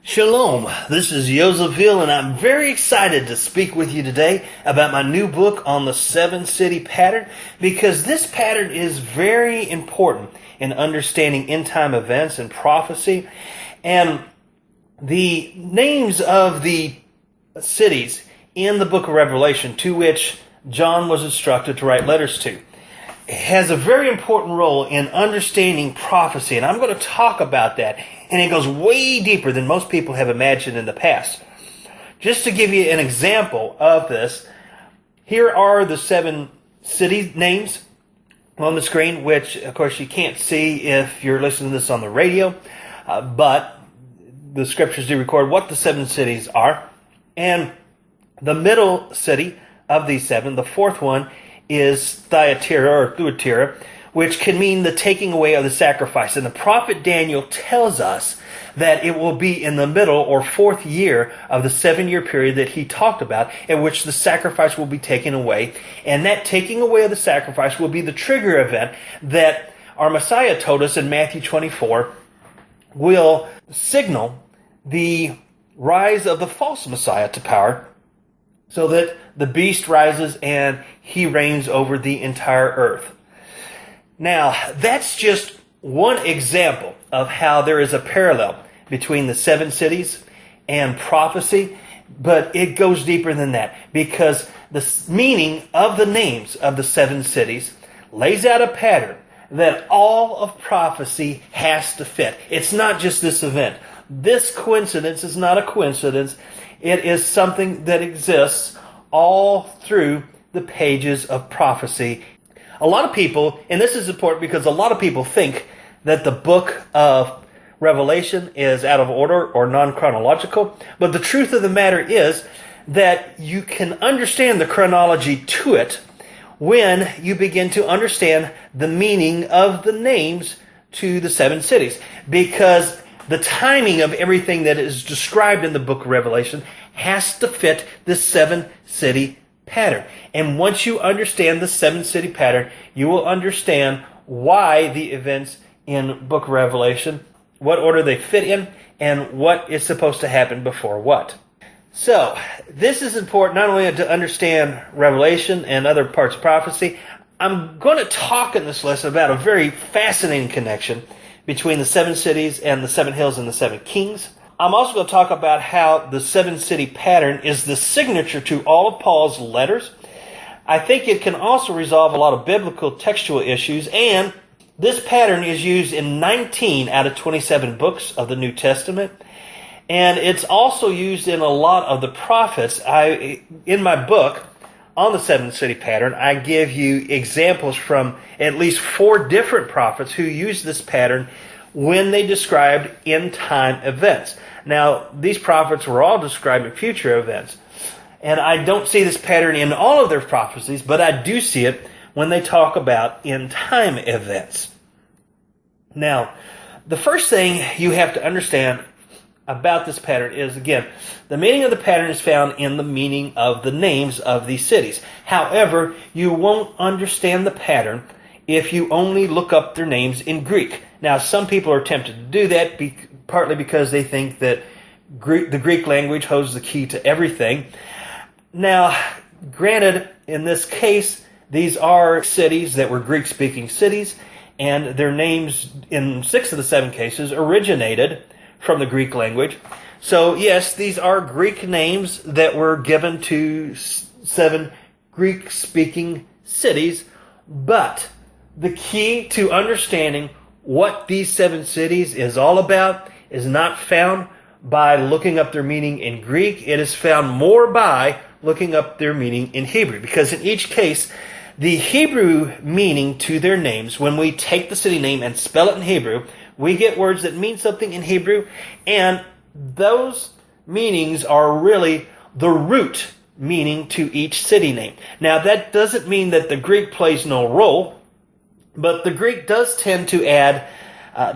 Shalom, this is Joseph Hill, and I'm very excited to speak with you today about my new book on the 7-city pattern, because this pattern is very important in understanding end-time events and prophecy. And the names of the cities in the book of Revelation, to which John was instructed to write letters to, has a very important role in understanding prophecy, and I'm going to talk about that. And it goes way deeper than most people have imagined in the past. Just to give you an example of this, here are the 7 city names on the screen, which, of course, you can't see if you're listening to this on the radio, but the scriptures do record what the 7 cities are. And the middle city of these 7, the fourth one, is Thyatira, which can mean the taking away of the sacrifice. And the prophet Daniel tells us that it will be in the middle or 4th year of the 7-year period that he talked about, in which the sacrifice will be taken away. And that taking away of the sacrifice will be the trigger event that our Messiah told us in Matthew 24 will signal the rise of the false Messiah to power, so that the beast rises and he reigns over the entire earth. Now, that's just one example of how there is a parallel between the 7 cities and prophecy, but it goes deeper than that, because the meaning of the names of the 7 cities lays out a pattern that all of prophecy has to fit. It's not just this event. This coincidence is not a coincidence. It is something that exists all through the pages of prophecy. A lot of people, and this is important because a lot of people think that the book of Revelation is out of order or non-chronological, but the truth of the matter is that you can understand the chronology to it when you begin to understand the meaning of the names to the 7 cities, because the timing of everything that is described in the book of Revelation has to fit the 7-city pattern. And once you understand the 7-city pattern, you will understand why the events in book of Revelation, what order they fit in, and what is supposed to happen before what. So, this is important not only to understand Revelation and other parts of prophecy. I'm going to talk in this lesson about a very fascinating connection between the 7 cities and the 7 hills and the 7 kings. I'm also going to talk about how the 7-city pattern is the signature to all of Paul's letters. I think it can also resolve a lot of biblical textual issues, and this pattern is used in 19 out of 27 books of the New Testament, and it's also used in a lot of the prophets. In my book on the 7-city pattern, I give you examples from at least 4 different prophets who used this pattern when they described end-time events. Now, these prophets were all describing future events. And I don't see this pattern in all of their prophecies, but I do see it when they talk about end-time events. Now, the first thing you have to understand about this pattern is, again, the meaning of the pattern is found in the meaning of the names of these cities. However, you won't understand the pattern if you only look up their names in Greek. Now, some people are tempted to do that, partly because they think that the Greek language holds the key to everything. Now, granted, in this case, these are cities that were Greek-speaking cities, and their names in 6 of the 7 cases originated from the Greek language. So, yes, these are Greek names that were given to 7 Greek-speaking cities, but the key to understanding what these 7 cities is all about is not found by looking up their meaning in Greek. It is found more by looking up their meaning in Hebrew, because in each case, the Hebrew meaning to their names, when we take the city name and spell it in Hebrew, we get words that mean something in Hebrew, and those meanings are really the root meaning to each city name. Now, that doesn't mean that the Greek plays no role, but the Greek does tend to add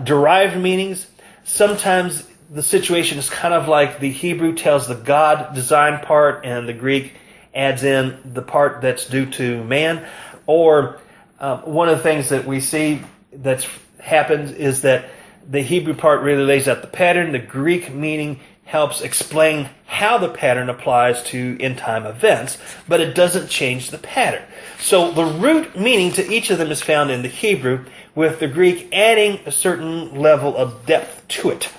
derived meanings. Sometimes the situation is kind of like the Hebrew tells the God design part, and the Greek adds in the part that's due to man. Or one of the things that we see that's happens is that the Hebrew part really lays out the pattern. The Greek meaning helps explain how the pattern applies to end-time events, but it doesn't change the pattern. So the root meaning to each of them is found in the Hebrew, with the Greek adding a certain level of depth to it.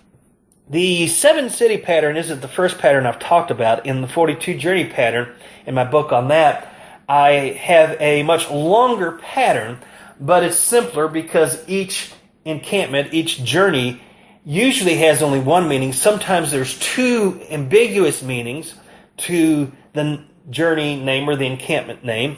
The 7-city pattern isn't the first pattern I've talked about. In the 42 journey pattern, in my book on that, I have a much longer pattern, but it's simpler because each encampment, each journey, usually has only one meaning. Sometimes there's two ambiguous meanings to the journey name or the encampment name.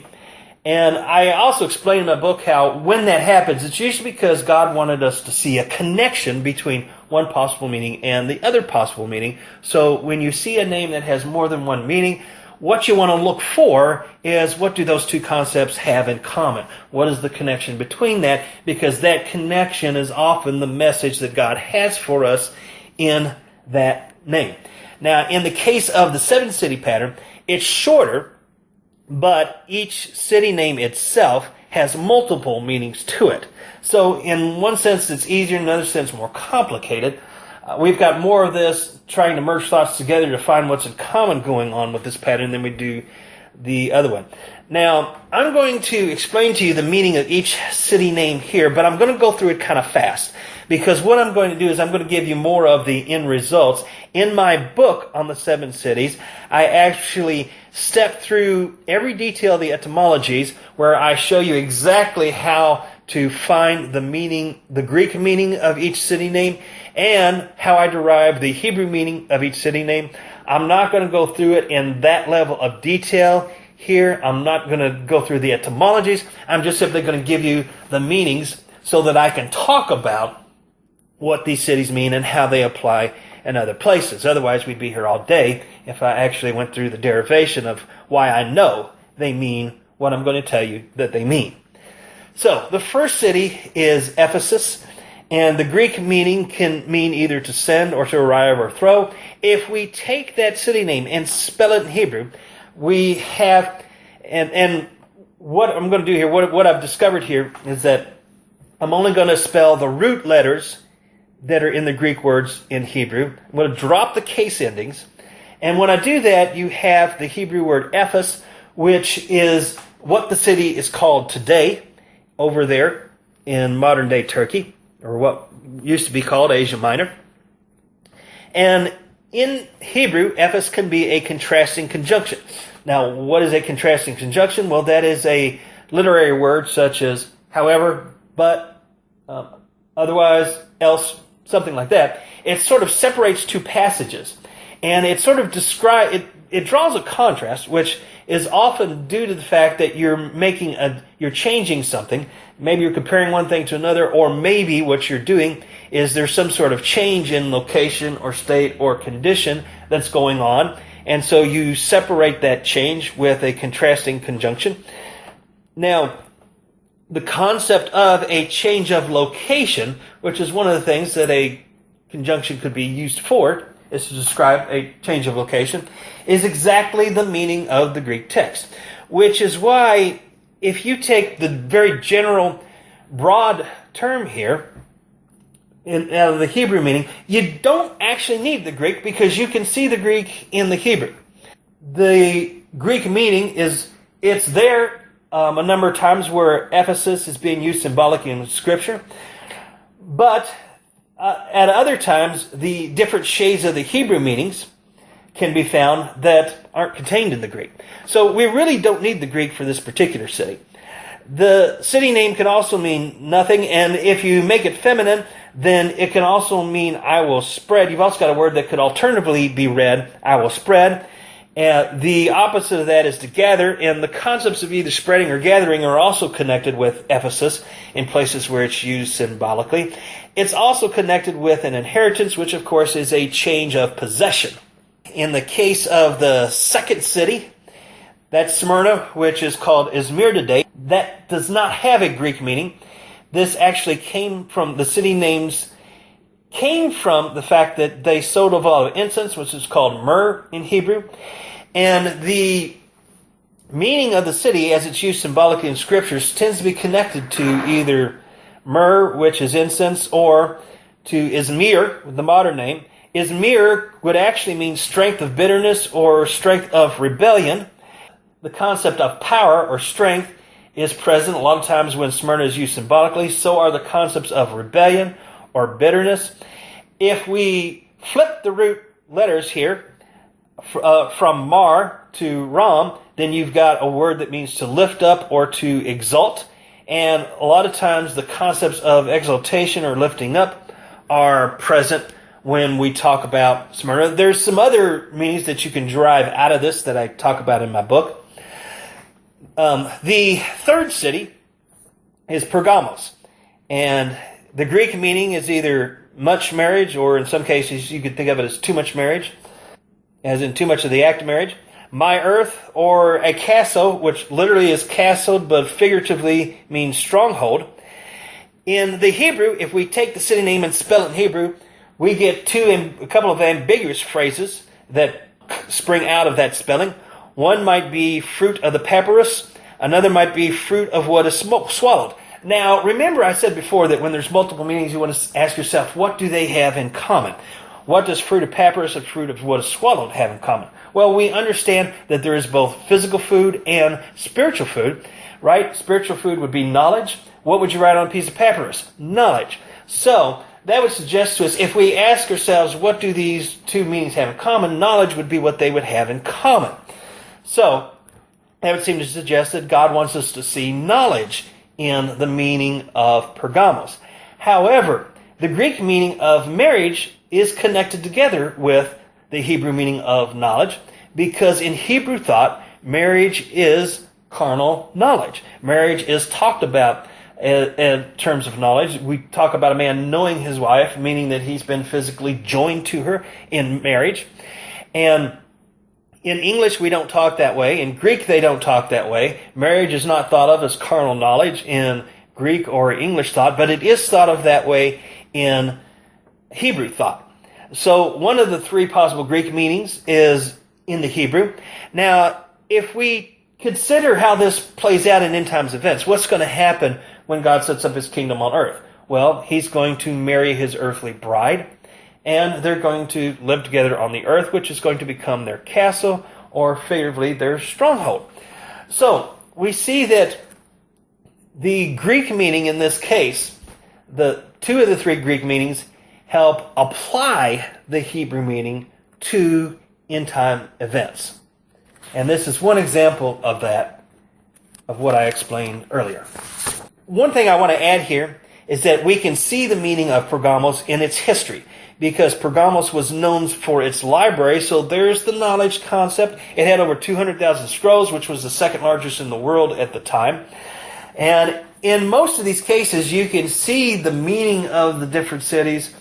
And I also explain in my book how when that happens, it's usually because God wanted us to see a connection between one possible meaning and the other possible meaning. So when you see a name that has more than one meaning, what you want to look for is, what do those two concepts have in common? What is the connection between that? Because that connection is often the message that God has for us in that name. Now, in the case of the 7-city pattern, it's shorter, but each city name itself has multiple meanings to it. So in one sense, it's easier, in another sense, more complicated. We've got more of this trying to merge thoughts together to find what's in common going on with this pattern than we do the other one. Now, I'm going to explain to you the meaning of each city name here, but I'm going to go through it kind of fast, because what I'm going to do is I'm going to give you more of the end results. In my book on the 7 cities, I actually step through every detail of the etymologies, where I show you exactly how to find the meaning, the Greek meaning of each city name, and how I derive the Hebrew meaning of each city name. I'm not going to go through it in that level of detail here. I'm not going to go through the etymologies. I'm just simply going to give you the meanings so that I can talk about what these cities mean and how they apply in other places. Otherwise, we'd be here all day if I actually went through the derivation of why I know they mean what I'm going to tell you that they mean. So, the first city is Ephesus, and the Greek meaning can mean either to send or to arrive or throw. If we take that city name and spell it in Hebrew, we have, and what I'm going to do here, what I've discovered here is that I'm only going to spell the root letters that are in the Greek words in Hebrew. I'm going to drop the case endings. And when I do that, you have the Hebrew word Ephes, which is what the city is called today over there in modern-day Turkey, or what used to be called Asia Minor. And in Hebrew, Ephes can be a contrasting conjunction. Now, what is a contrasting conjunction? Well, that is a literary word such as however, but, otherwise, else, something like that. It sort of separates two passages. And it sort of it draws a contrast, which is often due to the fact that you're changing something. Maybe you're comparing one thing to another, or maybe what you're doing is there's some sort of change in location or state or condition that's going on. And so you separate that change with a contrasting conjunction. Now, the concept of a change of location, which is one of the things that a conjunction could be used for, is to describe a change of location, is exactly the meaning of the Greek text. Which is why, if you take the very general, broad term here, out of the Hebrew meaning, you don't actually need the Greek, because you can see the Greek in the Hebrew. The Greek meaning is, it's there a number of times where Ephesus is being used symbolically in Scripture, but at other times, the different shades of the Hebrew meanings can be found that aren't contained in the Greek. So we really don't need the Greek for this particular city. The city name can also mean nothing, and if you make it feminine, then it can also mean I will spread. You've also got a word that could alternatively be read, I will spread. The opposite of that is to gather, and the concepts of either spreading or gathering are also connected with Ephesus in places where it's used symbolically. It's also connected with an inheritance, which of course is a change of possession. In the case of the second city, that's Smyrna, which is called Izmir today, that does not have a Greek meaning. This actually the city names came from the fact that they sold a lot of incense, which is called myrrh in Hebrew. And the meaning of the city, as it's used symbolically in Scriptures, tends to be connected to either myrrh, which is incense, or to Izmir, the modern name. Izmir would actually mean strength of bitterness or strength of rebellion. The concept of power or strength is present a lot of times when Smyrna is used symbolically. So are the concepts of rebellion or bitterness. If we flip the root letters here from Mar to Ram, then you've got a word that means to lift up or to exalt. And a lot of times the concepts of exaltation or lifting up are present when we talk about Smyrna. There's some other meanings that you can derive out of this that I talk about in my book. The third city is Pergamos. And the Greek meaning is either much marriage, or in some cases you could think of it as too much marriage, as in too much of the act of marriage. My earth, or a castle, which literally is castled but figuratively means stronghold. In the Hebrew, if we take the city name and spell it in Hebrew, we get a couple of ambiguous phrases that spring out of that spelling. One might be fruit of the papyrus. Another might be fruit of what is swallowed. Now, remember I said before that when there's multiple meanings, you want to ask yourself, what do they have in common? What does fruit of papyrus and fruit of what is swallowed have in common? Well, we understand that there is both physical food and spiritual food, right? Spiritual food would be knowledge. What would you write on a piece of papyrus? Knowledge. So, that would suggest to us, if we ask ourselves, what do these two meanings have in common? Knowledge would be what they would have in common. So, that would seem to suggest that God wants us to see knowledge in the meaning of Pergamos. However, the Greek meaning of marriage is connected together with the Hebrew meaning of knowledge, because in Hebrew thought, marriage is carnal knowledge. Marriage is talked about in terms of knowledge. We talk about a man knowing his wife, meaning that he's been physically joined to her in marriage. And in English, we don't talk that way. In Greek, they don't talk that way. Marriage is not thought of as carnal knowledge in Greek or English thought, but it is thought of that way in Hebrew thought. So one of the three possible Greek meanings is in the Hebrew. Now, if we consider how this plays out in end times events, what's going to happen when God sets up his kingdom on earth? Well, he's going to marry his earthly bride, and they're going to live together on the earth, which is going to become their castle, or figuratively their stronghold. So, we see that the Greek meaning in this case, the two of the three Greek meanings, help apply the Hebrew meaning to end-time events. And this is one example of that, of what I explained earlier. One thing I want to add here is that we can see the meaning of Pergamos in its history, because Pergamos was known for its library, so there's the knowledge concept. It had over 200,000 scrolls, which was the second largest in the world at the time. And in most of these cases, you can see the meaning of the different cities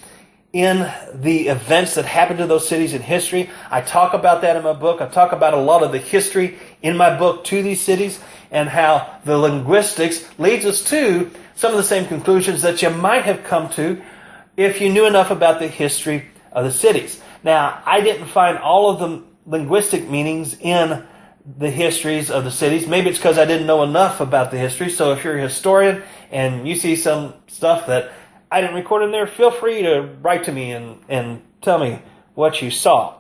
in the events that happened to those cities in history. I talk about that in my book. I talk about a lot of the history in my book to these cities, and how the linguistics leads us to some of the same conclusions that you might have come to if you knew enough about the history of the cities. Now, I didn't find all of the linguistic meanings in the histories of the cities. Maybe it's because I didn't know enough about the history. So if you're a historian and you see some stuff that I didn't record in there, feel free to write to me and tell me what you saw.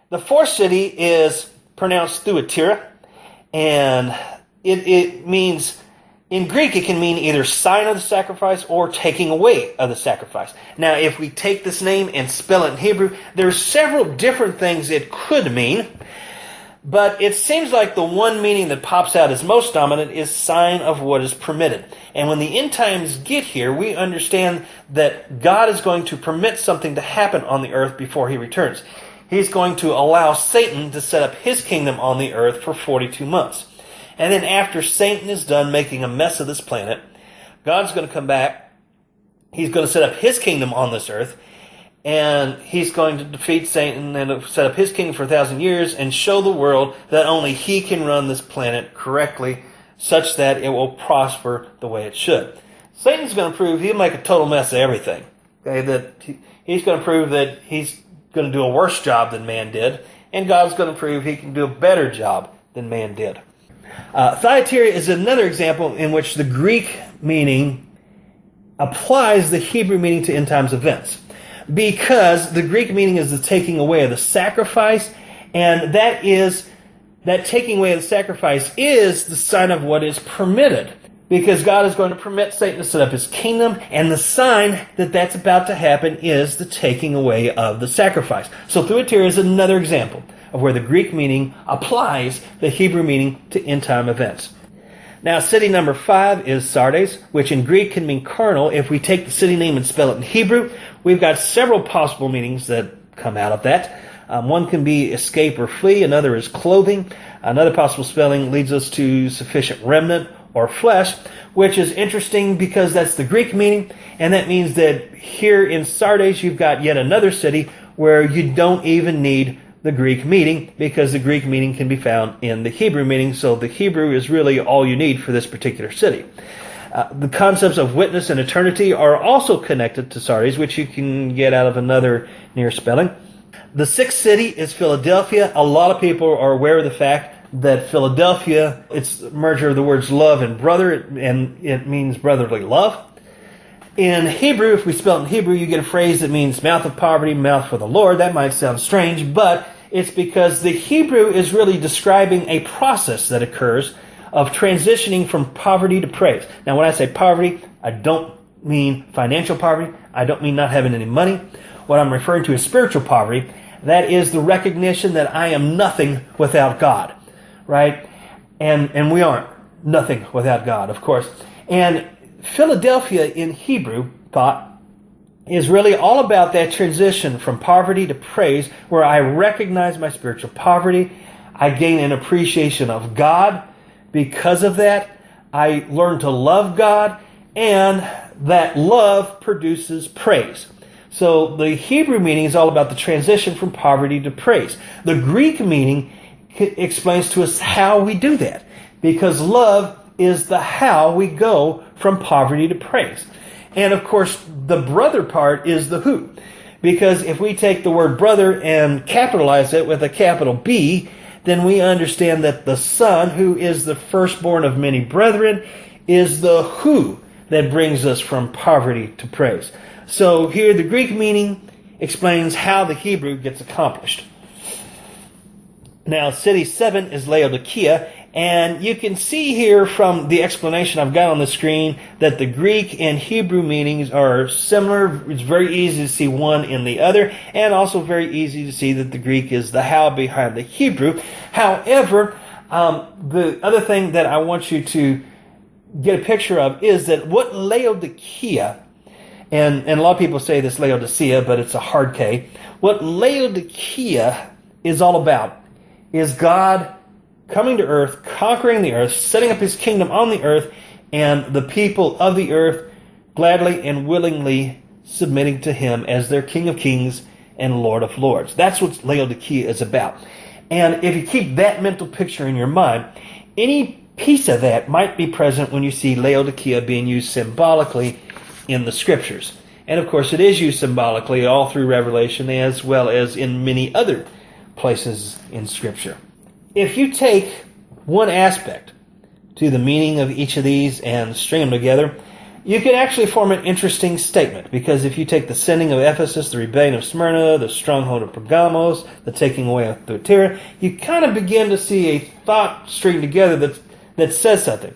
The fourth city is pronounced Thyatira, and it means, in Greek, it can mean either sign of the sacrifice or taking away of the sacrifice. Now, if we take this name and spell it in Hebrew, there's several different things it could mean, but it seems like the one meaning that pops out as most dominant is sign of what is permitted. And when the end times get here, we understand that God is going to permit something to happen on the earth before he returns. He's going to allow Satan to set up his kingdom on the earth for 42 months. And then after Satan is done making a mess of this planet, God's going to come back. He's going to set up his kingdom on this earth. And he's going to defeat Satan and set up his kingdom for 1,000 years and show the world that only he can run this planet correctly, such that it will prosper the way it should. Satan's going to prove he'll make a total mess of everything. Okay, that he's going to prove that he's going to do a worse job than man did. And God's going to prove he can do a better job than man did. Thyatira is another example in which the Greek meaning applies the Hebrew meaning to end times events. Because the Greek meaning is the taking away of the sacrifice, and that taking away of the sacrifice is the sign of what is permitted. Because God is going to permit Satan to set up his kingdom, and the sign that that's about to happen is the taking away of the sacrifice. So Thyatira is another example of where the Greek meaning applies the Hebrew meaning to end time events. Now, city number 5 is Sardes, which in Greek can mean carnal. If we take the city name and spell it in Hebrew, we've got several possible meanings that come out of that. One can be escape or flee. Another is clothing. Another possible spelling leads us to sufficient remnant or flesh, which is interesting because that's the Greek meaning, and that means that here in Sardes you've got yet another city where you don't even need the Greek meaning, because the Greek meaning can be found in the Hebrew meaning, so the Hebrew is really all you need for this particular city. The concepts of witness and eternity are also connected to Sardes, which you can get out of another near spelling. The 6th city is Philadelphia. A lot of people are aware of the fact that Philadelphia, it's a merger of the words love and brother, and it means brotherly love. In Hebrew, if we spell it in Hebrew, you get a phrase that means mouth of poverty, mouth for the Lord. That might sound strange, but it's because the Hebrew is really describing a process that occurs of transitioning from poverty to praise. Now, when I say poverty, I don't mean financial poverty. I don't mean not having any money. What I'm referring to is spiritual poverty. That is the recognition that I am nothing without God, right? And we aren't nothing without God, of course. And Philadelphia in Hebrew thought is really all about that transition from poverty to praise, where I recognize my spiritual poverty. I gain an appreciation of God. Because of that, I learn to love God, and that love produces praise. So the Hebrew meaning is all about the transition from poverty to praise. The Greek meaning explains to us how we do that, because love is the how we go from poverty to praise. And of course, the brother part is the who. Because if we take the word brother and capitalize it with a capital B, then we understand that the Son, who is the firstborn of many brethren, is the who that brings us from poverty to praise. So here the Greek meaning explains how the Hebrew gets accomplished. Now, city 7 is Laodicea, and you can see here from the explanation I've got on the screen that the Greek and Hebrew meanings are similar. It's very easy to see one in the other, and also very easy to see that the Greek is the how behind the Hebrew. However, the other thing that I want you to get a picture of is that what Laodicea, and a lot of people say this Laodicea, but it's a hard K. What Laodicea is all about is God coming to earth, conquering the earth, setting up his kingdom on the earth, and the people of the earth gladly and willingly submitting to him as their King of Kings and Lord of Lords. That's what Laodicea is about. And if you keep that mental picture in your mind, any piece of that might be present when you see Laodicea being used symbolically in the Scriptures. And of course, it is used symbolically all through Revelation, as well as in many other places in Scripture. If you take one aspect to the meaning of each of these and string them together, you can actually form an interesting statement. Because if you take the sending of Ephesus, the rebellion of Smyrna, the stronghold of Pergamos, the taking away of Thyatira, you kind of begin to see a thought string together that says something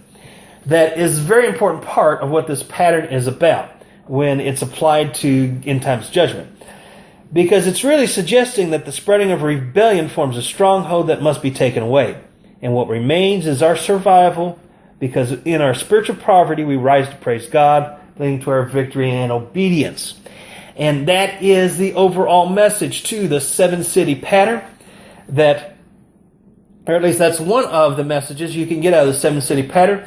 that is a very important part of what this pattern is about when it's applied to end times judgment. Because it's really suggesting that the spreading of rebellion forms a stronghold that must be taken away. And what remains is our survival, because in our spiritual poverty we rise to praise God, leading to our victory and obedience. And that is the overall message to the 7-city pattern, that, or at least that's one of the messages you can get out of the 7-city pattern.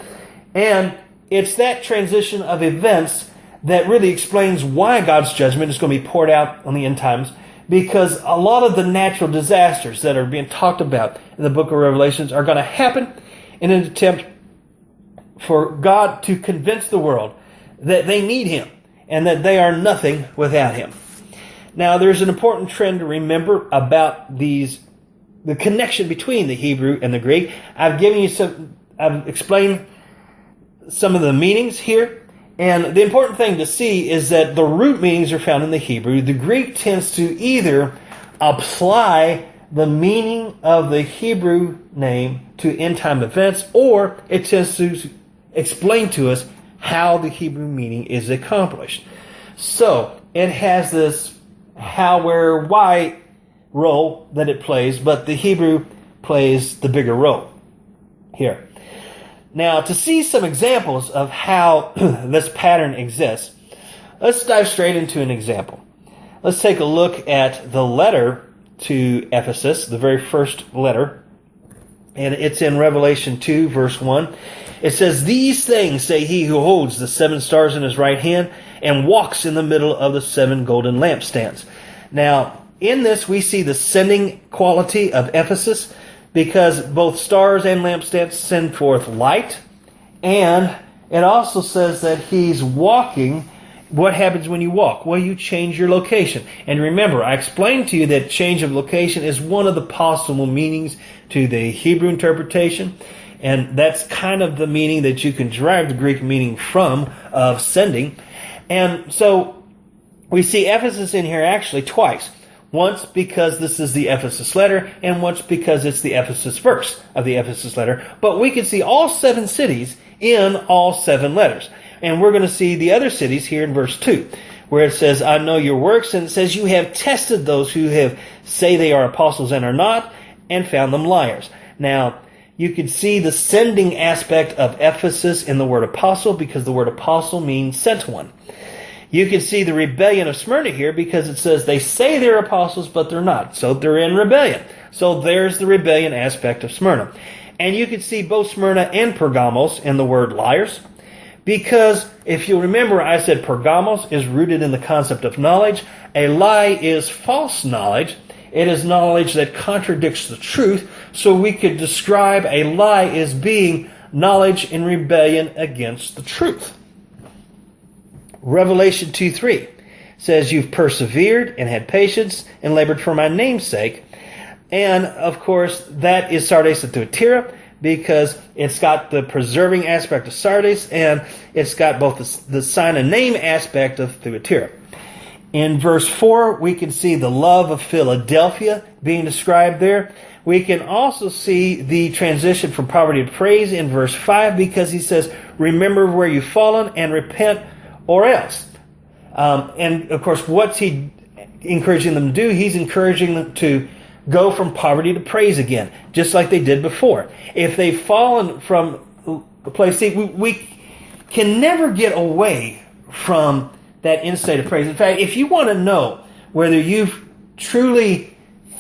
And it's that transition of events that really explains why God's judgment is going to be poured out on the end times, because a lot of the natural disasters that are being talked about in the book of Revelations are going to happen in an attempt for God to convince the world that they need him and that they are nothing without him. Now, there's an important trend to remember about the connection between the Hebrew and the Greek. I've explained some of the meanings here. And the important thing to see is that the root meanings are found in the Hebrew. The Greek tends to either apply the meaning of the Hebrew name to end-time events, or it tends to explain to us how the Hebrew meaning is accomplished. So, it has this how, where, why role that it plays, but the Hebrew plays the bigger role here. Now, to see some examples of how this pattern exists, let's dive straight into an example. Let's take a look at the letter to Ephesus, the very first letter, and it's in Revelation 2, verse 1. It says, "These things say he who holds the 7 stars in his right hand and walks in the middle of the 7 golden lampstands." Now, in this we see the sending quality of Ephesus, because both stars and lampstands send forth light, and it also says that he's walking. What happens when you walk? Well, you change your location. And remember, I explained to you that change of location is one of the possible meanings to the Hebrew interpretation, and that's kind of the meaning that you can derive the Greek meaning from of sending. And so we see Ephesus in here actually twice. Once because this is the Ephesus letter, and once because it's the Ephesus verse of the Ephesus letter. But we can see all 7 cities in all 7 letters. And we're going to see the other cities here in verse 2, where it says, "I know your works," and it says, "You have tested those who say they are apostles and are not, and found them liars." Now, you can see the sending aspect of Ephesus in the word apostle, because the word apostle means sent one. You can see the rebellion of Smyrna here, because it says they say they're apostles, but they're not. So they're in rebellion. So there's the rebellion aspect of Smyrna. And you can see both Smyrna and Pergamos in the word liars, because if you remember, I said Pergamos is rooted in the concept of knowledge. A lie is false knowledge. It is knowledge that contradicts the truth. So we could describe a lie as being knowledge in rebellion against the truth. Revelation 2:3 says, "You've persevered and had patience and labored for my name's sake." And, of course, that is Sardis and Thyatira, because it's got the preserving aspect of Sardis, and it's got both the sign and name aspect of Thyatira. In verse 4, we can see the love of Philadelphia being described there. We can also see the transition from poverty to praise in verse 5, because he says, "Remember where you've fallen and repent, or else." And, of course, what's he encouraging them to do? He's encouraging them to go from poverty to praise again, just like they did before. If they've fallen from the place, see, we can never get away from that in state of praise. In fact, if you want to know whether you've truly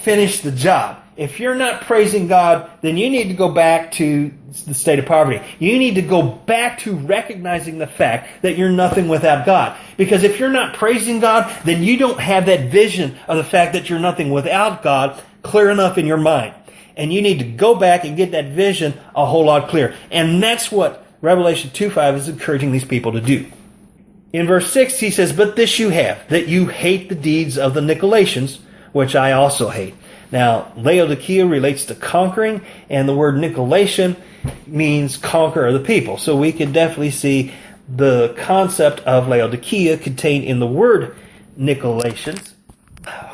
finished the job, if you're not praising God, then you need to go back to the state of poverty. You need to go back to recognizing the fact that you're nothing without God. Because if you're not praising God, then you don't have that vision of the fact that you're nothing without God clear enough in your mind. And you need to go back and get that vision a whole lot clearer. And that's what Revelation 2:5 is encouraging these people to do. In verse 6, he says, "But this you have, that you hate the deeds of the Nicolaitans, which I also hate." Now, Laodicea relates to conquering, and the word Nicolaitan means conqueror of the people. So we can definitely see the concept of Laodicea contained in the word Nicolaitans.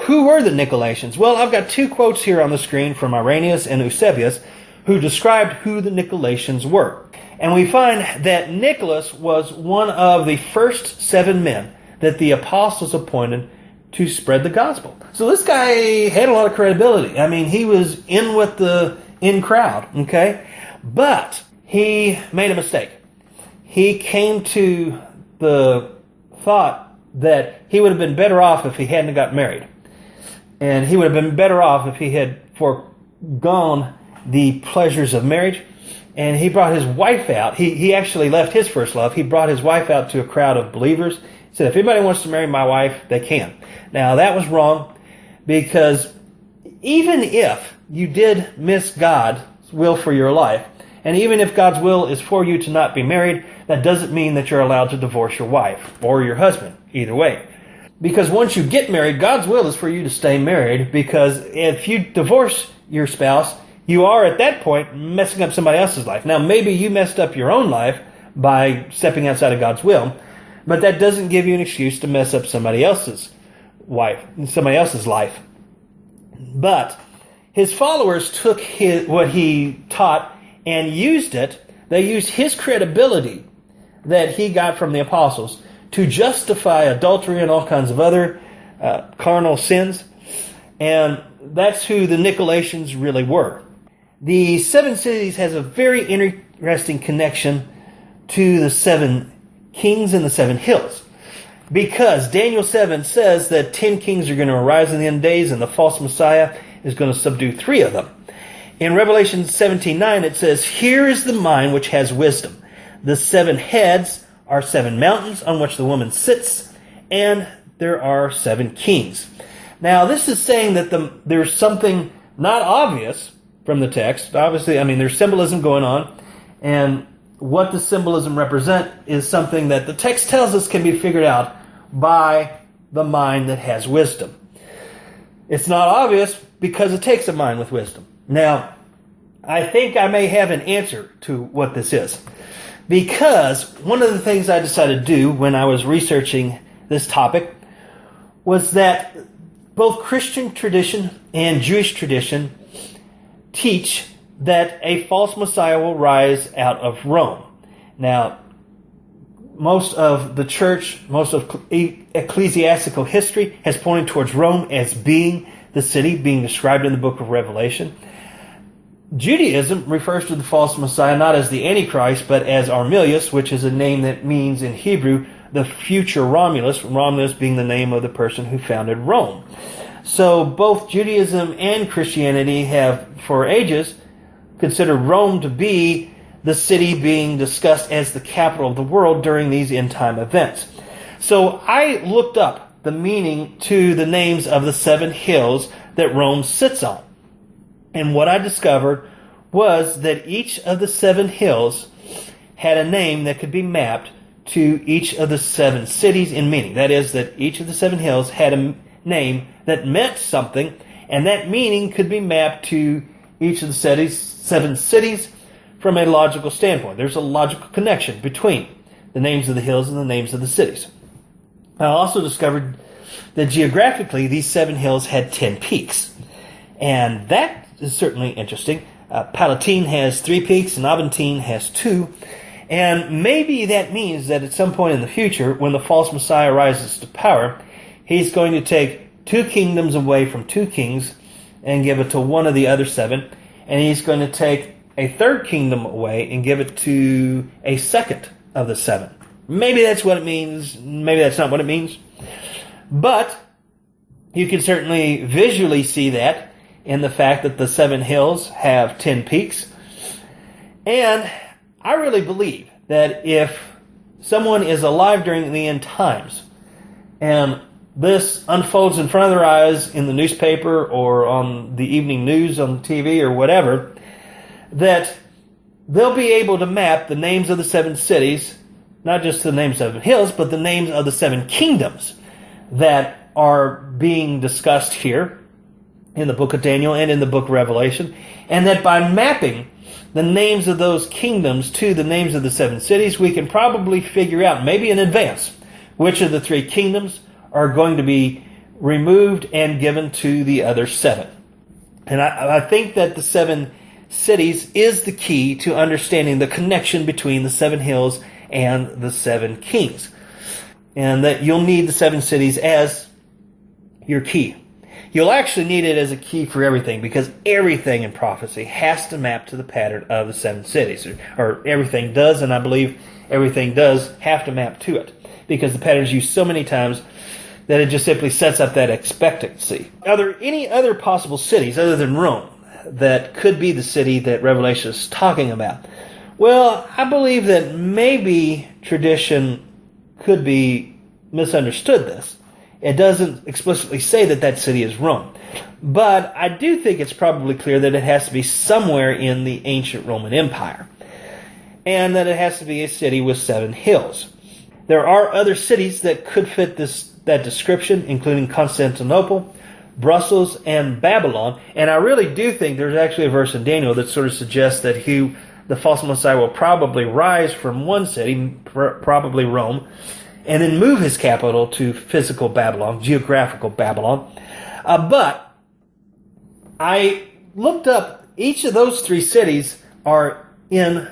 Who were the Nicolaitans? Well, I've got 2 quotes here on the screen from Irenaeus and Eusebius, who described who the Nicolaitans were. And we find that Nicholas was one of the first 7 men that the apostles appointed to spread the gospel. So this guy had a lot of credibility. I mean, he was in with the in crowd, okay? But he made a mistake. He came to the thought that he would have been better off if he hadn't got married. And he would have been better off if he had foregone the pleasures of marriage. And he brought his wife out. He actually left his first love. He brought his wife out to a crowd of believers. He said, "If anybody wants to marry my wife, they can." Now, that was wrong, because even if you did miss God's will for your life, and even if God's will is for you to not be married, that doesn't mean that you're allowed to divorce your wife or your husband, either way. Because once you get married, God's will is for you to stay married, because if you divorce your spouse, you are at that point messing up somebody else's life. Now, maybe you messed up your own life by stepping outside of God's will, But that doesn't give you an excuse to mess up somebody else's life. But his followers took what he taught and used it. They used his credibility that he got from the apostles to justify adultery and all kinds of other carnal sins. And that's who the Nicolaitans really were. The 7 cities has a very interesting connection to the 7 kings and the 7 hills. Because Daniel 7 says that 10 kings are going to arise in the end days and the false Messiah is going to subdue 3 of them. In Revelation 17:9 it says, "Here is the mind which has wisdom. The 7 heads are 7 mountains on which the woman sits, and there are 7 kings." Now this is saying that there's something not obvious from the text. Obviously, there's symbolism going on, and what the symbolism represent is something that the text tells us can be figured out by the mind that has wisdom. It's not obvious because it takes a mind with wisdom. Now, I think I may have an answer to what this is. Because one of the things I decided to do when I was researching this topic was that both Christian tradition and Jewish tradition teach that a false Messiah will rise out of Rome. Now, most of the church, most of ecclesiastical history has pointed towards Rome as being the city being described in the book of Revelation. Judaism refers to the false Messiah not as the Antichrist, but as Armilius, which is a name that means in Hebrew the future Romulus, Romulus being the name of the person who founded Rome. So both Judaism and Christianity have, for ages, considered Rome to be the city being discussed as the capital of the world during these end-time events. So I looked up the meaning to the names of the 7 hills that Rome sits on. And what I discovered was that each of the 7 hills had a name that could be mapped to each of the 7 cities in meaning. That is, that each of the 7 hills had a name that meant something, and that meaning could be mapped to each of the 7 cities from a logical standpoint. There's a logical connection between the names of the hills and the names of the cities. I also discovered that geographically these 7 hills had 10 peaks. And that is certainly interesting. Palatine has 3 peaks and Aventine has 2. And maybe that means that at some point in the future, when the false Messiah rises to power, he's going to take 2 kingdoms away from 2 kings and give it to one of the other 7. And he's going to take a 3rd kingdom away and give it to a 2nd of the 7. Maybe that's what it means. Maybe that's not what it means. But you can certainly visually see that in the fact that the 7 hills have 10 peaks. And I really believe that if someone is alive during the end times and this unfolds in front of their eyes in the newspaper or on the evening news on TV or whatever, that they'll be able to map the names of the 7 cities, not just the names of the hills, but the names of the 7 kingdoms that are being discussed here in the book of Daniel and in the book of Revelation, and that by mapping the names of those kingdoms to the names of the 7 cities, we can probably figure out, maybe in advance, which of the 3 kingdoms are going to be removed and given to the other 7. And I think that the 7 cities is the key to understanding the connection between the 7 hills and the 7 kings. And that you'll need the 7 cities as your key. You'll actually need it as a key for everything, because everything in prophecy has to map to the pattern of the 7 cities. Or everything does, and I believe everything does have to map to it, because the pattern is used so many times that it just simply sets up that expectancy. Are there any other possible cities other than Rome that could be the city that Revelation is talking about? Well, I believe that maybe tradition could be misunderstood this. It doesn't explicitly say that that city is Rome. But I do think it's probably clear that it has to be somewhere in the ancient Roman Empire. And that it has to be a city with 7 hills. There are other cities that could fit that description, including Constantinople, Brussels, and Babylon. And I really do think there's actually a verse in Daniel that sort of suggests that the false Messiah will probably rise from one city, probably Rome, and then move his capital to physical Babylon, geographical Babylon. But I looked up, each of those 3 cities are in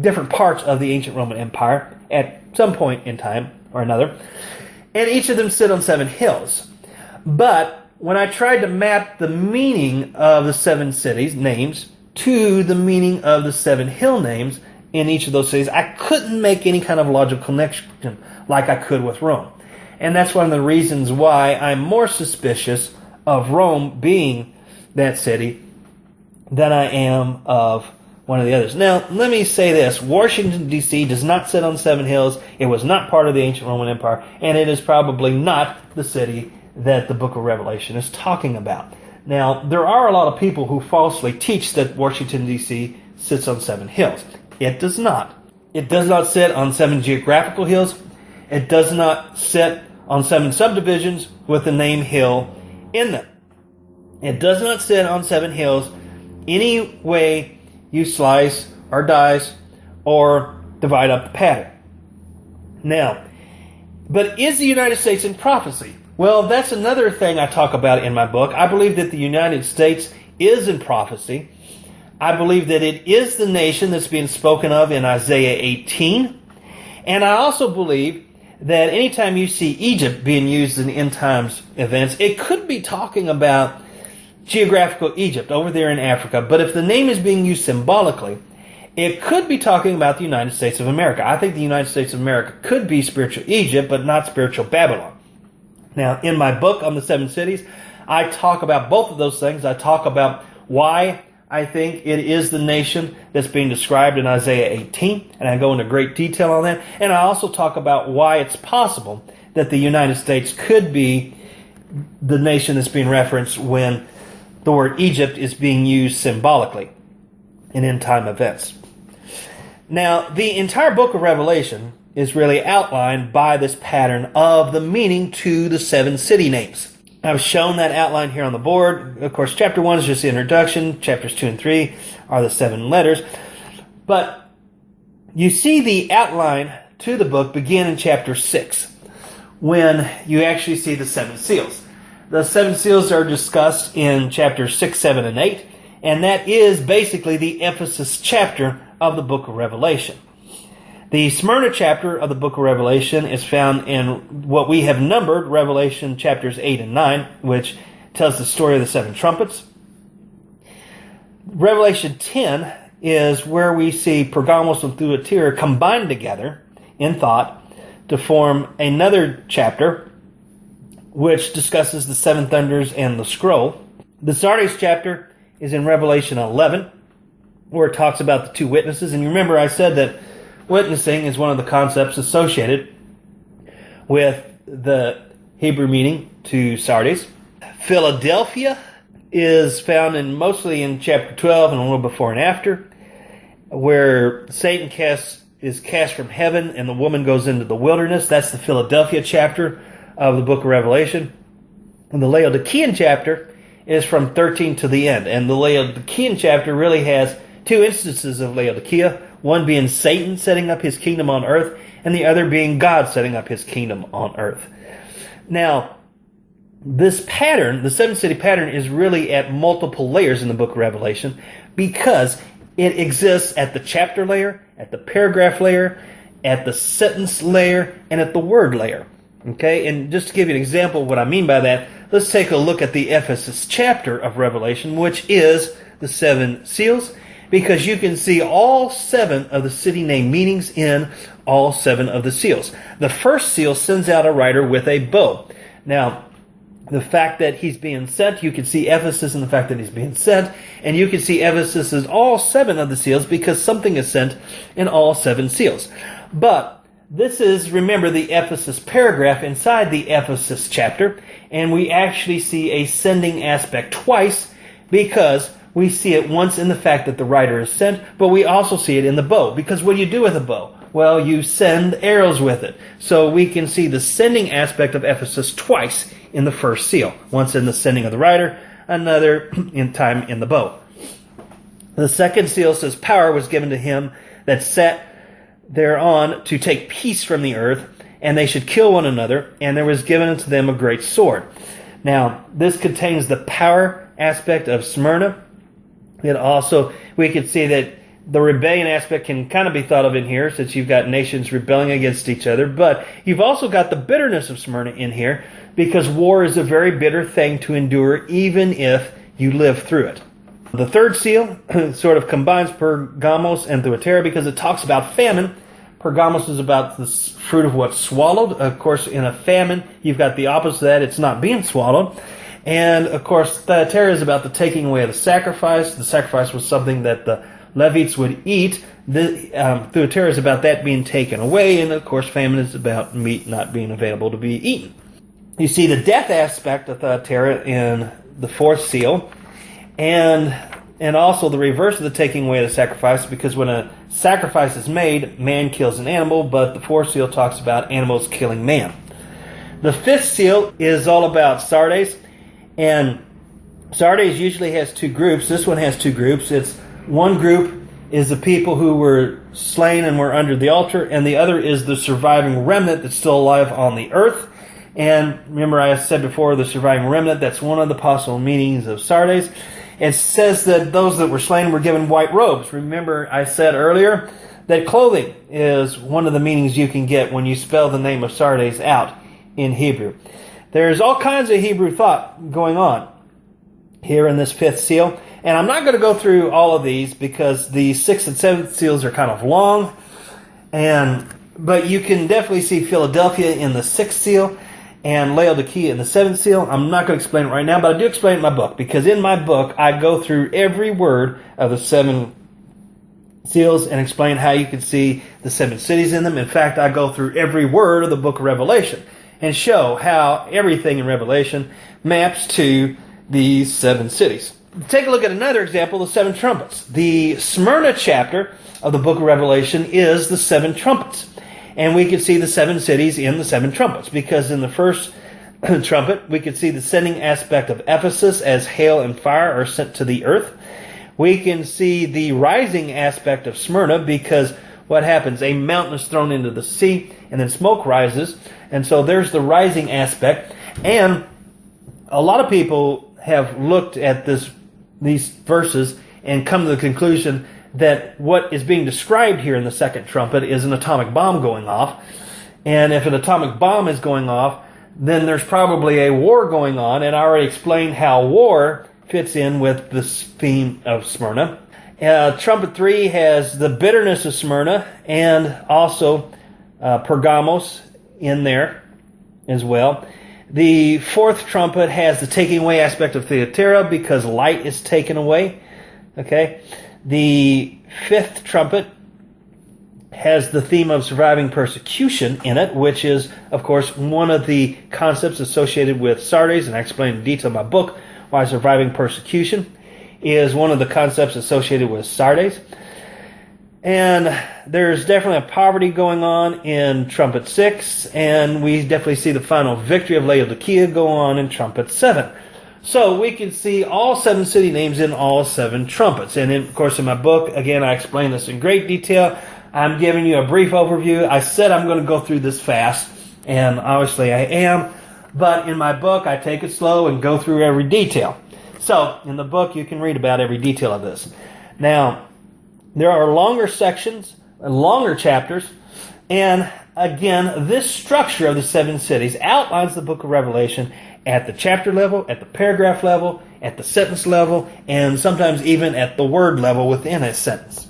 different parts of the ancient Roman Empire at some point in time or another, and each of them sit on 7 hills. But when I tried to map the meaning of the 7 cities names to the meaning of the 7 hill names in each of those cities, I couldn't make any kind of logical connection like I could with Rome. And that's one of the reasons why I'm more suspicious of Rome being that city than I am of one of the others. Now, let me say this. Washington, D.C. does not sit on 7 hills. It was not part of the ancient Roman Empire, and it is probably not the city that the book of Revelation is talking about. Now, there are a lot of people who falsely teach that Washington, D.C. sits on 7 hills. It does not. It does not sit on 7 geographical hills. It does not sit on 7 subdivisions with the name hill in them. It does not sit on 7 hills any way you slice or dice or divide up the pattern. Now, but is the United States in prophecy? Well, that's another thing I talk about in my book. I believe that the United States is in prophecy. I believe that it is the nation that's being spoken of in Isaiah 18. And I also believe that anytime you see Egypt being used in end times events, it could be talking about geographical Egypt over there in Africa. But if the name is being used symbolically, it could be talking about the United States of America. I think the United States of America could be spiritual Egypt, but not spiritual Babylon. Now, in my book on the 7 cities, I talk about both of those things. I talk about why I think it is the nation that's being described in Isaiah 18, and I go into great detail on that. And I also talk about why it's possible that the United States could be the nation that's being referenced when the word Egypt is being used symbolically in end-time events. Now, the entire book of Revelation is really outlined by this pattern of the meaning to the 7 city names. I've shown that outline here on the board. Of course, chapter 1 is just the introduction. Chapters 2 and 3 are the 7 letters. But you see the outline to the book begin in chapter 6, when you actually see the 7 seals. The 7 seals are discussed in chapters 6, 7, and 8, and that is basically the Ephesus chapter of the book of Revelation. The Smyrna chapter of the book of Revelation is found in what we have numbered Revelation chapters 8 and 9, which tells the story of the 7 trumpets. Revelation 10 is where we see Pergamos and Thyatira combined together in thought to form another chapter which discusses the 7 thunders and the scroll. The Sardis chapter is in Revelation 11, where it talks about the 2 witnesses. And you remember I said that witnessing is one of the concepts associated with the Hebrew meaning to Sardis. Philadelphia is found mostly in chapter 12 and a little before and after, where Satan is cast from heaven and the woman goes into the wilderness. That's the Philadelphia chapter of the book of Revelation. And the Laodicean chapter is from 13 to the end. And the Laodicean chapter really has 2 instances of Laodicea, one being Satan setting up his kingdom on earth, and the other being God setting up his kingdom on earth. Now, this pattern, the 7-city pattern, is really at multiple layers in the book of Revelation because it exists at the chapter layer, at the paragraph layer, at the sentence layer, and at the word layer. Okay, and just to give you an example of what I mean by that, let's take a look at the Ephesus chapter of Revelation, which is the 7 seals, because you can see all 7 of the city name meanings in all 7 of the seals. The first seal sends out a rider with a bow. Now, the fact that he's being sent, you can see Ephesus in the fact that he's being sent, and you can see Ephesus as all 7 of the seals because something is sent in all 7 seals. But this is, remember, the Ephesus paragraph inside the Ephesus chapter, and we actually see a sending aspect twice because we see it once in the fact that the rider is sent, but we also see it in the bow. Because what do you do with a bow? Well, you send arrows with it. So we can see the sending aspect of Ephesus twice in the first seal. Once in the sending of the rider, another in time in the bow. The second seal says, power was given to him that sat thereon to take peace from the earth and they should kill one another, and there was given unto them a great sword. Now, this contains the power aspect of Smyrna. It also, we could see that the rebellion aspect can kind of be thought of in here, since you've got nations rebelling against each other, but you've also got the bitterness of Smyrna in here, because war is a very bitter thing to endure, even if you live through it. The third seal sort of combines Pergamos and Thyatira because it talks about famine. Pergamos is about the fruit of what's swallowed. Of course, in a famine, you've got the opposite of that. It's not being swallowed. And, of course, Thyatira is about the taking away of the sacrifice. The sacrifice was something that the Levites would eat. Thyatira is about that being taken away. And, of course, famine is about meat not being available to be eaten. You see the death aspect of Thyatira in the fourth seal. And also the reverse of the taking away of the sacrifice, because when a sacrifice is made, man kills an animal, but the fourth seal talks about animals killing man. The fifth seal is all about Sardes, and Sardes usually has two groups. This one has two groups. It's one group is the people who were slain and were under the altar, and the other is the surviving remnant that's still alive on the earth. And remember, I said before, the surviving remnant, that's one of the possible meanings of Sardes. It says that those that were slain were given white robes. Remember, I said earlier that clothing is one of the meanings you can get when you spell the name of Sardes out in Hebrew. There's all kinds of Hebrew thought going on here in this fifth seal. And I'm not going to go through all of these because the sixth and seventh seals are kind of long. But you can definitely see Philadelphia in the sixth seal and Laodicea in the seventh seal. I'm not going to explain it right now, but I do explain it in my book, because in my book I go through every word of the seven seals and explain how you can see the seven cities in them. In fact, I go through every word of the book of Revelation and show how everything in Revelation maps to these seven cities. Take a look at another example, the seven trumpets. The Smyrna chapter of the book of Revelation is the seven trumpets. And we could see the seven cities in the seven trumpets, because in the first trumpet, we could see the sending aspect of Ephesus as hail and fire are sent to the earth. We can see the rising aspect of Smyrna, because what happens? A mountain is thrown into the sea, and then smoke rises. And so there's the rising aspect. And a lot of people have looked at these verses and come to the conclusion that what is being described here in the second trumpet is an atomic bomb going off. And if an atomic bomb is going off, then there's probably a war going on. And I already explained how war fits in with this theme of Smyrna. Trumpet 3 has the bitterness of Smyrna, and also Pergamos in there as well. The fourth trumpet has the taking away aspect of Thyatira, because light is taken away. Okay. The fifth trumpet has the theme of surviving persecution in it, which is, of course, one of the concepts associated with Sardes, and I explain in detail in my book why surviving persecution is one of the concepts associated with Sardes. And there's definitely a poverty going on in Trumpet 6, and we definitely see the final victory of Laodicea go on in Trumpet 7. So we can see all seven city names in all seven trumpets. And of course, in my book, again, I explain this in great detail. I'm giving you a brief overview. I said I'm going to go through this fast, and obviously I am. But in my book, I take it slow and go through every detail. So in the book, you can read about every detail of this. Now, there are longer sections, longer chapters, and again, this structure of the seven cities outlines the book of Revelation at the chapter level, at the paragraph level, at the sentence level, and sometimes even at the word level within a sentence.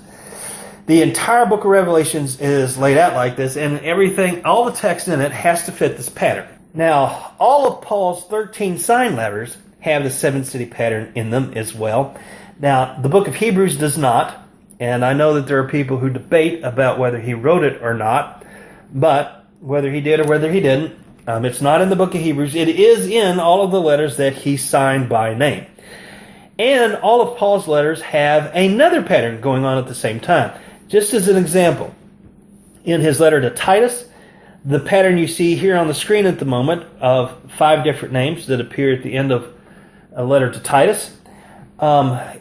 The entire book of Revelations is laid out like this, and everything, all the text in it has to fit this pattern. Now, all of Paul's 13 sign letters have the seven city pattern in them as well. Now, the book of Hebrews does not, and I know that there are people who debate about whether he wrote it or not, but whether he did or whether he didn't, it's not in the book of Hebrews. It is in all of the letters that he signed by name. And all of Paul's letters have another pattern going on at the same time. Just as an example, in his letter to Titus, the pattern you see here on the screen at the moment of 5 different names that appear at the end of a letter to Titus,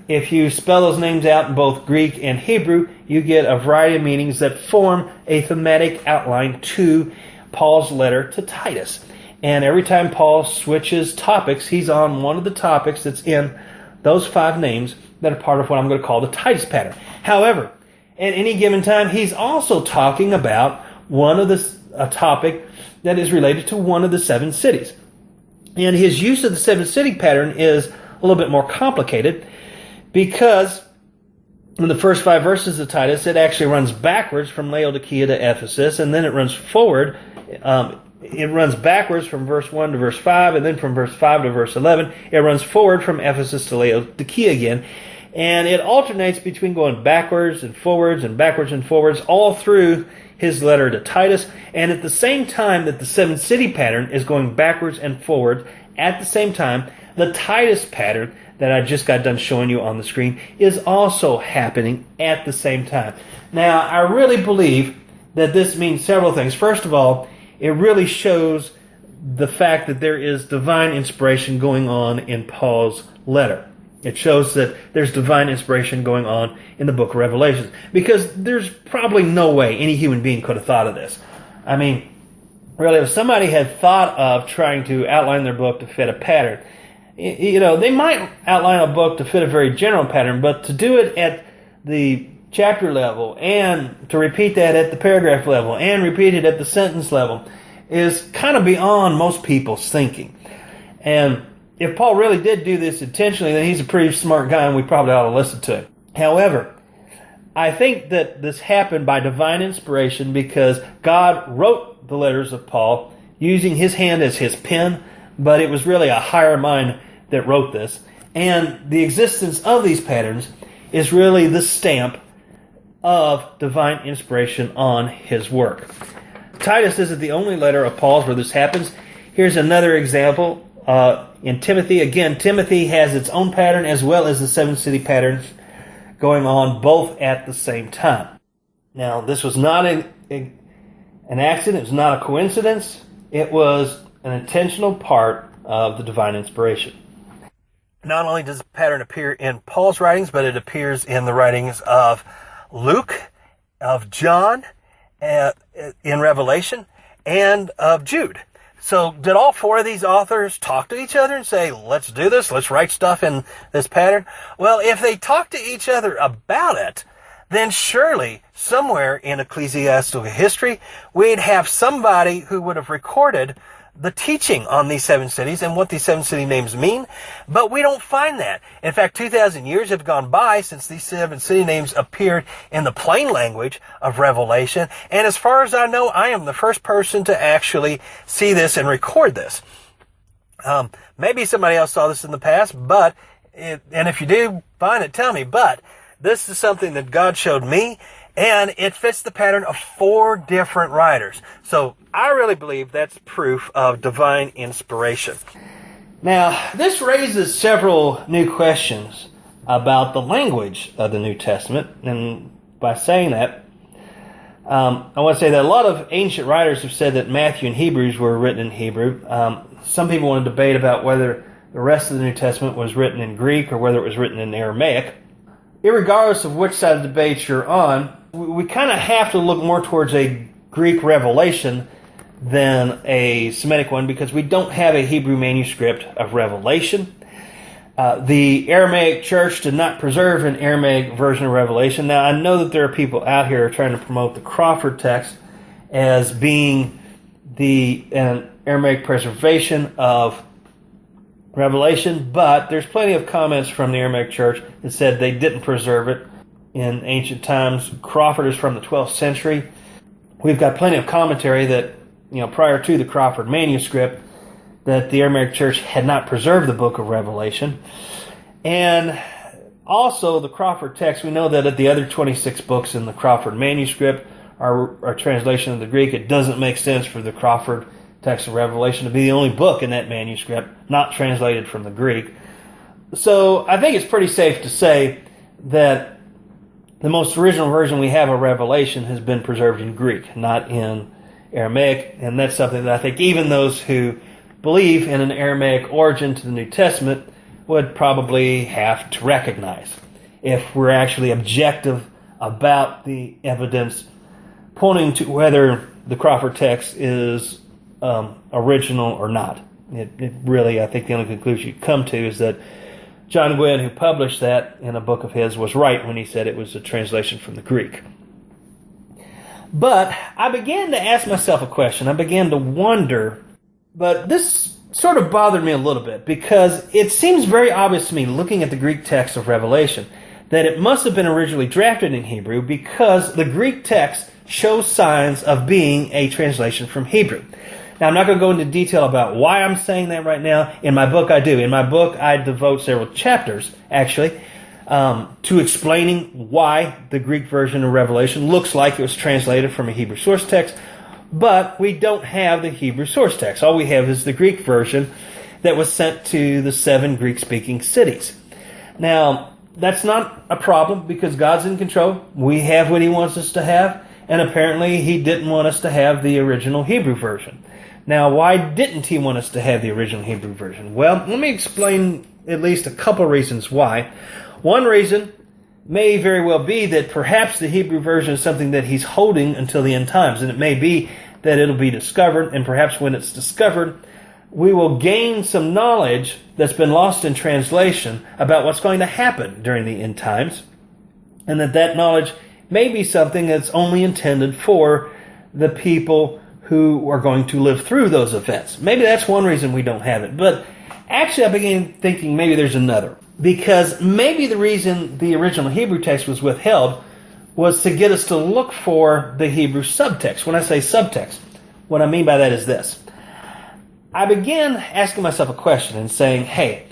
if you spell those names out in both Greek and Hebrew, you get a variety of meanings that form a thematic outline to Paul's letter to Titus. And every time Paul switches topics, he's on one of the topics that's in those 5 names that are part of what I'm going to call the Titus pattern. However, at any given time, he's also talking about a topic that is related to one of the 7 cities. And his use of the 7-city pattern is a little bit more complicated because in the first 5 verses of Titus, it actually runs backwards from Laodicea to Ephesus, and then it runs forward. It runs backwards from verse 1 to verse 5, and then from verse 5 to verse 11, it runs forward from Ephesus to Laodicea again. And it alternates between going backwards and forwards all through his letter to Titus. And at the same time that the 7-city pattern is going backwards and forward, at the same time, the Titus pattern that I just got done showing you on the screen is also happening at the same time. Now, I really believe that this means several things. First of all, it really shows the fact that there is divine inspiration going on in Paul's letter. It shows that there's divine inspiration going on in the book of Revelation, because there's probably no way any human being could have thought of this. I mean, really, if somebody had thought of trying to outline their book to fit a pattern, they might outline a book to fit a very general pattern, but to do it at the chapter level and to repeat that at the paragraph level and repeat it at the sentence level is kind of beyond most people's thinking. And if Paul really did do this intentionally, then he's a pretty smart guy and we probably ought to listen to him. However, I think that this happened by divine inspiration because God wrote the letters of Paul using his hand as his pen, but it was really a higher mind that wrote this. And the existence of these patterns is really the stamp of divine inspiration on his work. Titus isn't the only letter of Paul's where this happens. Here's another example. In Timothy, again, Timothy has its own pattern as well as the 7-city pattern going on both at the same time. Now, this was not an accident. It was not a coincidence. It was an intentional part of the divine inspiration. Not only does the pattern appear in Paul's writings, but it appears in the writings of Luke, of John, in Revelation, and of Jude. So did all 4 of these authors talk to each other and say, let's do this, let's write stuff in this pattern? Well, if they talked to each other about it, then surely somewhere in ecclesiastical history, we'd have somebody who would have recorded the teaching on these 7 cities and what these 7 city names mean, but we don't find that. In fact, 2,000 years have gone by since these 7 city names appeared in the plain language of Revelation, and as far as I know, I am the first person to actually see this and record this. Maybe somebody else saw this in the past, and if you do, fine, tell me, but this is something that God showed me, and it fits the pattern of 4 different writers. So I really believe that's proof of divine inspiration. Now, this raises several new questions about the language of the New Testament. And by saying that, I want to say that a lot of ancient writers have said that Matthew and Hebrews were written in Hebrew. Some people want to debate about whether the rest of the New Testament was written in Greek or whether it was written in Aramaic. Irregardless of which side of the debate you're on, we kind of have to look more towards a Greek revelation than a Semitic one because we don't have a Hebrew manuscript of Revelation. The Aramaic church did not preserve an Aramaic version of Revelation. Now, I know that there are people out here trying to promote the Crawford text as being an Aramaic preservation of Revelation, but there's plenty of comments from the Aramaic church that said they didn't preserve it in ancient times. Crawford is from the 12th century. We've got plenty of commentary that, prior to the Crawford manuscript, that the Aramaic church had not preserved the book of Revelation. And also the Crawford text, we know that the other 26 books in the Crawford manuscript are a translation of the Greek. It doesn't make sense for the Crawford text of Revelation to be the only book in that manuscript not translated from the Greek. So I think it's pretty safe to say that the most original version we have of Revelation has been preserved in Greek, not in Aramaic, and that's something that I think even those who believe in an Aramaic origin to the New Testament would probably have to recognize if we're actually objective about the evidence pointing to whether the Crawford text is original or not. It really, I think the only conclusion you come to is that John Gwynne, who published that in a book of his, was right when he said it was a translation from the Greek. But I began to ask myself a question. I began to wonder, but this sort of bothered me a little bit because it seems very obvious to me, looking at the Greek text of Revelation, that it must have been originally drafted in Hebrew because the Greek text shows signs of being a translation from Hebrew. Now, I'm not going to go into detail about why I'm saying that right now. In my book, I do. In my book, I devote several chapters, actually, to explaining why the Greek version of Revelation looks like it was translated from a Hebrew source text, but we don't have the Hebrew source text. All we have is the Greek version that was sent to the 7 Greek-speaking cities. Now, that's not a problem because God's in control. We have what He wants us to have, and apparently He didn't want us to have the original Hebrew version. Now, why didn't He want us to have the original Hebrew version? Well, let me explain at least a couple reasons why. One reason may very well be that perhaps the Hebrew version is something that He's holding until the end times, and it may be that it'll be discovered, and perhaps when it's discovered, we will gain some knowledge that's been lost in translation about what's going to happen during the end times, and that knowledge may be something that's only intended for the people who are going to live through those events. Maybe that's one reason we don't have it. But actually, I began thinking maybe there's another. Because maybe the reason the original Hebrew text was withheld was to get us to look for the Hebrew subtext. When I say subtext, what I mean by that is this. I began asking myself a question and saying, hey,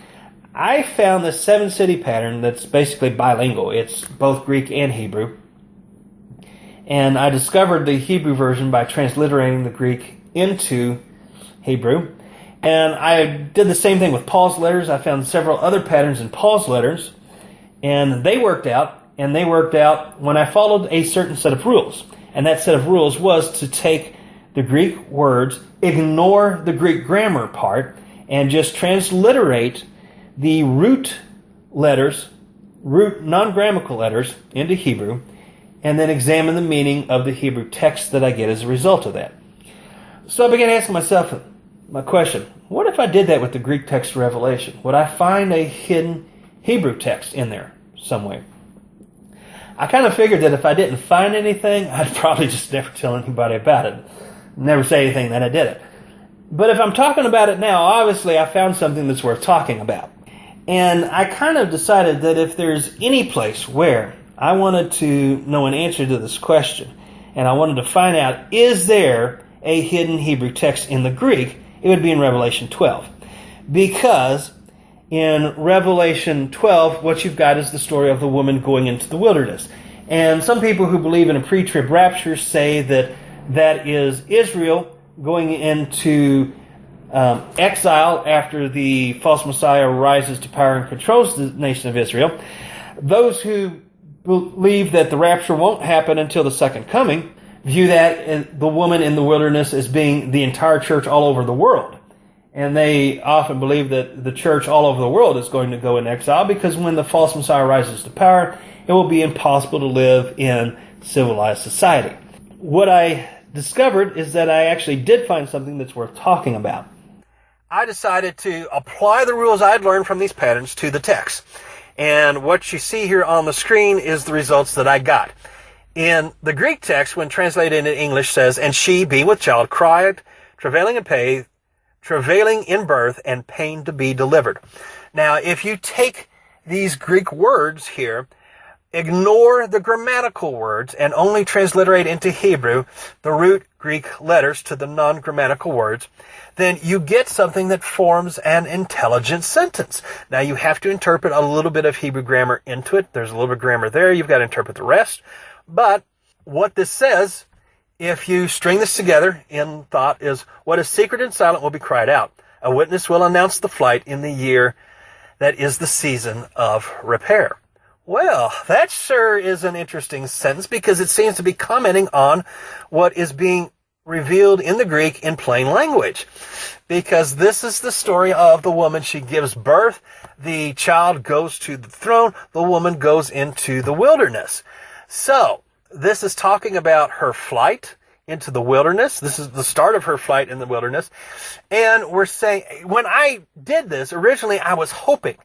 I found this 7-city pattern that's basically bilingual. It's both Greek and Hebrew. And I discovered the Hebrew version by transliterating the Greek into Hebrew. And I did the same thing with Paul's letters. I found several other patterns in Paul's letters. And they worked out. And they worked out when I followed a certain set of rules. And that set of rules was to take the Greek words, ignore the Greek grammar part, and just transliterate the root letters, root non-grammatical letters into Hebrew, and then examine the meaning of the Hebrew text that I get as a result of that. So I began asking myself my question, what if I did that with the Greek text of Revelation? Would I find a hidden Hebrew text in there somewhere? I kind of figured that if I didn't find anything, I'd probably just never tell anybody about it. Never say anything that I did it. But if I'm talking about it now, obviously I found something that's worth talking about. And I kind of decided that if there's any place where I wanted to know an answer to this question, and I wanted to find out, is there a hidden Hebrew text in the Greek, it would be in Revelation 12. Because in Revelation 12, what you've got is the story of the woman going into the wilderness. And some people who believe in a pre-trib rapture say that that is Israel going into exile after the false Messiah rises to power and controls the nation of Israel. Those who believe that the rapture won't happen until the second coming view that the woman in the wilderness as being the entire church all over the world. And they often believe that the church all over the world is going to go in exile because when the false Messiah rises to power, it will be impossible to live in civilized society. What I discovered is that I actually did find something that's worth talking about. I decided to apply the rules I'd learned from these patterns to the text. And what you see here on the screen is the results that I got. In the Greek text, when translated into English, says, and she, being with child, cried, travailing in pain, travailing in birth, and pain to be delivered. Now, if you take these Greek words here, ignore the grammatical words, and only transliterate into Hebrew the root Greek letters to the non-grammatical words, then you get something that forms an intelligent sentence. Now, you have to interpret a little bit of Hebrew grammar into it. There's a little bit of grammar there. You've got to interpret the rest. But what this says, if you string this together in thought, is what is secret and silent will be cried out. A witness will announce the flight in the year that is the season of repair. Well, that sure is an interesting sentence because it seems to be commenting on what is being revealed in the Greek in plain language. Because this is the story of the woman. She gives birth. The child goes to the throne. The woman goes into the wilderness. So, this is talking about her flight into the wilderness. This is the start of her flight in the wilderness. And we're saying, when I did this, originally I was hoping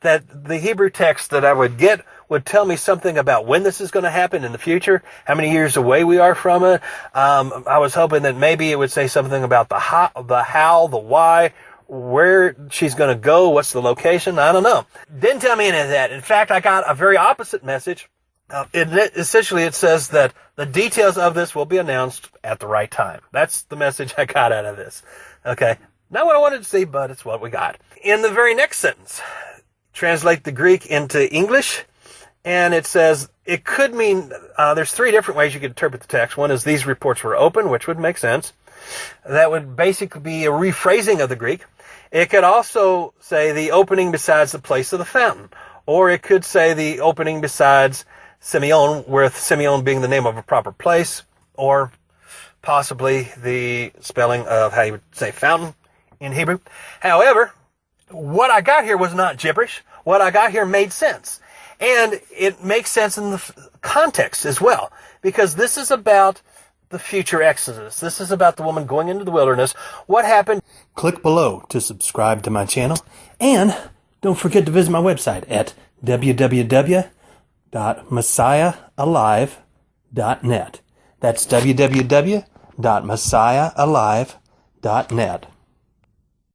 that the Hebrew text that I would get would tell me something about when this is going to happen in the future, how many years away we are from it. I was hoping that maybe it would say something about the how, the why, where she's going to go, what's the location. I don't know. Didn't tell me any of that. In fact, I got a very opposite message. Essentially, it says that the details of this will be announced at the right time. That's the message I got out of this. Okay. Not what I wanted to see, but it's what we got. In the very next sentence, translate the Greek into English, and it says it could mean, there's three different ways you could interpret the text. One is these reports were open, which would make sense. That would basically be a rephrasing of the Greek. It could also say the opening besides the place of the fountain, or it could say the opening besides Simeon, with Simeon being the name of a proper place, or possibly the spelling of how you would say fountain in Hebrew. However, what I got here was not gibberish. What I got here made sense. And it makes sense in the context as well, because this is about the future Exodus. This is about the woman going into the wilderness. What happened? Click below to subscribe to my channel. And don't forget to visit my website at www.messiahalive.net. That's www.messiahalive.net.